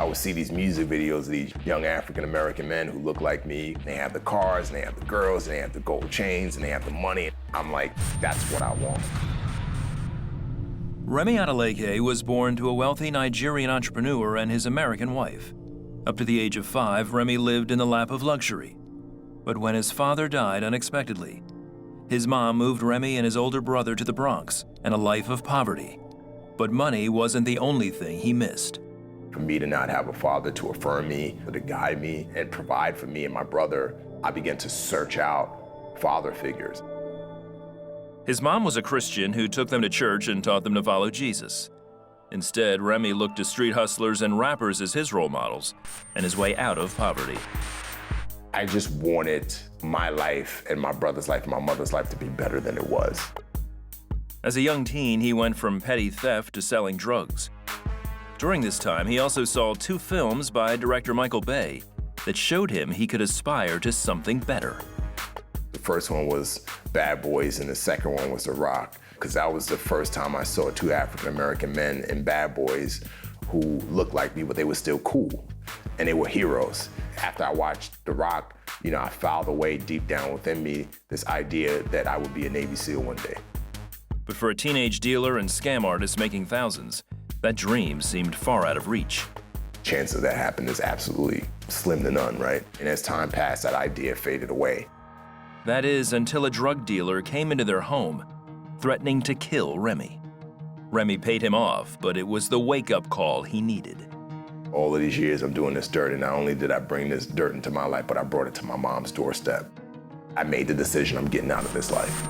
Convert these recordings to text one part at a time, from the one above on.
I would see these music videos of these young African-American men who look like me. They have the cars, and they have the girls, and they have the gold chains, and they have the money. I'm like, that's what I want. Remi Adeleke was born to a wealthy Nigerian entrepreneur and his American wife. Up to the age of 5, Remi lived in the lap of luxury. But when his father died unexpectedly, his mom moved Remi and his older brother to the Bronx and a life of poverty. But money wasn't the only thing he missed. For me to not have a father to affirm me, to guide me, and provide for me and my brother, I began to search out father figures. His mom was a Christian who took them to church and taught them to follow Jesus. Instead, Remi looked to street hustlers and rappers as his role models and his way out of poverty. I just wanted my life and my brother's life and my mother's life to be better than it was. As a young teen, he went from petty theft to selling drugs. During this time, he also saw 2 films by director Michael Bay that showed him he could aspire to something better. The first one was Bad Boys and the second one was The Rock, because that was the first time I saw 2 African-American men in Bad Boys who looked like me, but they were still cool, and they were heroes. After I watched The Rock, you know, I filed away deep down within me this idea that I would be a Navy SEAL one day. But for a teenage dealer and scam artist making thousands, that dream seemed far out of reach. Chance of that happening is absolutely slim to none, right? And as time passed, that idea faded away. That is, until a drug dealer came into their home, threatening to kill Remi. Remi paid him off, but it was the wake-up call he needed. All of these years I'm doing this dirt, and not only did I bring this dirt into my life, but I brought it to my mom's doorstep. I made the decision I'm getting out of this life.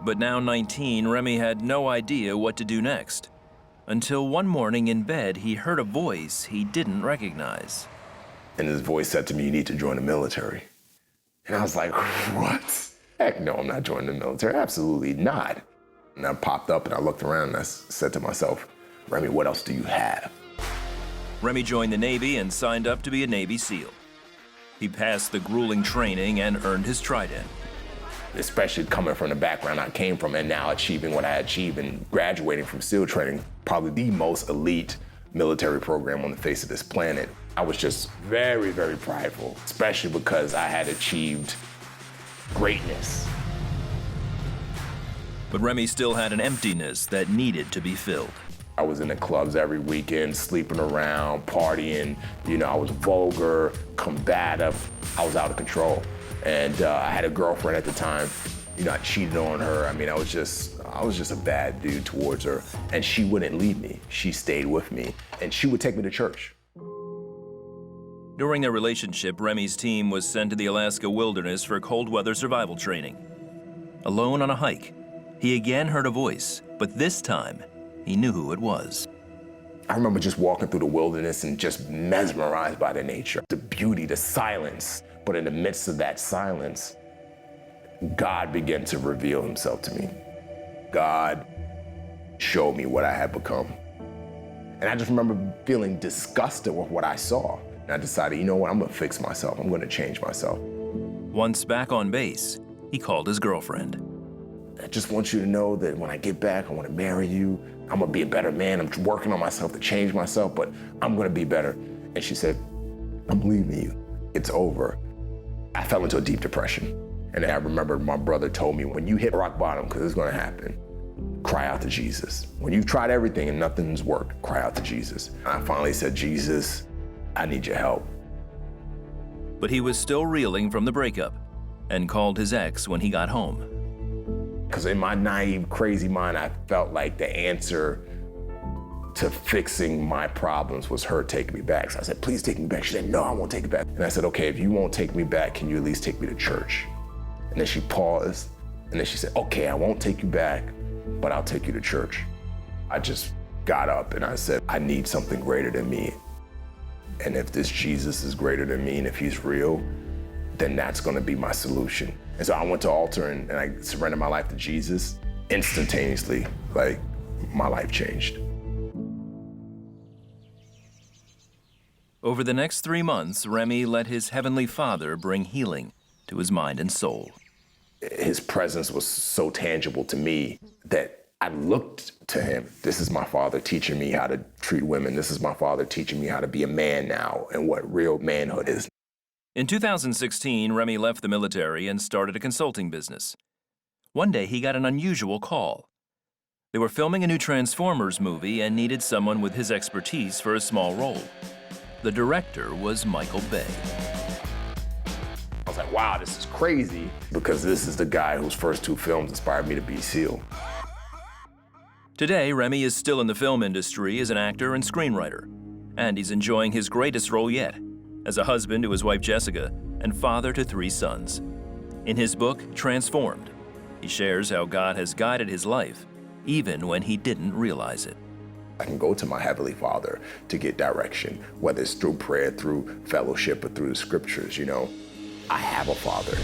But now 19, Remi had no idea what to do next. Until one morning in bed, he heard a voice he didn't recognize. And his voice said to me, "You need to join the military." And I was like, what? Heck no, I'm not joining the military, absolutely not. And I popped up and I looked around and I said to myself, Remi, what else do you have? Remi joined the Navy and signed up to be a Navy SEAL. He passed the grueling training and earned his trident. Especially coming from the background I came from and now achieving what I achieved and graduating from SEAL training, probably the most elite military program on the face of this planet. I was just very, very prideful, especially because I had achieved greatness. But Remi still had an emptiness that needed to be filled. I was in the clubs every weekend, sleeping around, partying. You know, I was vulgar, combative. I was out of control. And I had a girlfriend at the time. You know, I cheated on her. I mean, I was just a bad dude towards her. And she wouldn't leave me. She stayed with me. And she would take me to church. During their relationship, Remi's team was sent to the Alaska wilderness for cold weather survival training. Alone on a hike, he again heard a voice, but this time, he knew who it was. I remember just walking through the wilderness and just mesmerized by the nature, the beauty, the silence. But in the midst of that silence, God began to reveal himself to me. God showed me what I had become. And I just remember feeling disgusted with what I saw. And I decided, you know what, I'm gonna fix myself. I'm gonna change myself. Once back on base, he called his girlfriend. I just want you to know that when I get back, I wanna marry you. I'm gonna be a better man. I'm working on myself to change myself, but I'm gonna be better. And she said, I'm leaving you. It's over. I fell into a deep depression. And I remember my brother told me, when you hit rock bottom, because it's gonna happen, cry out to Jesus. When you've tried everything and nothing's worked, cry out to Jesus. And I finally said, Jesus, I need your help. But he was still reeling from the breakup and called his ex when he got home. Because in my naive, crazy mind, I felt like the answer to fixing my problems was her taking me back. So I said, please take me back. She said, no, I won't take you back. And I said, okay, if you won't take me back, can you at least take me to church? And then she paused, and then she said, okay, I won't take you back, but I'll take you to church. I just got up and I said, I need something greater than me. And if this Jesus is greater than me and if he's real, then that's gonna be my solution. And so I went to altar and I surrendered my life to Jesus. Instantaneously, like, my life changed. Over the next 3 months, Remi let his Heavenly Father bring healing to his mind and soul. His presence was so tangible to me that I looked to him. This is my father teaching me how to treat women. This is my father teaching me how to be a man now and what real manhood is. In 2016, Remy left the military and started a consulting business. One day, he got an unusual call. They were filming a new Transformers movie and needed someone with his expertise for a small role. The director was Michael Bay. I was like, wow, this is crazy, because this is the guy whose first 2 films inspired me to be SEAL. Today, Remy is still in the film industry as an actor and screenwriter, and he's enjoying his greatest role yet, as a husband to his wife Jessica and father to 3 sons. In his book, Transformed, he shares how God has guided his life, even when he didn't realize it. I can go to my Heavenly Father to get direction, whether it's through prayer, through fellowship, or through the scriptures, you know. I have a father.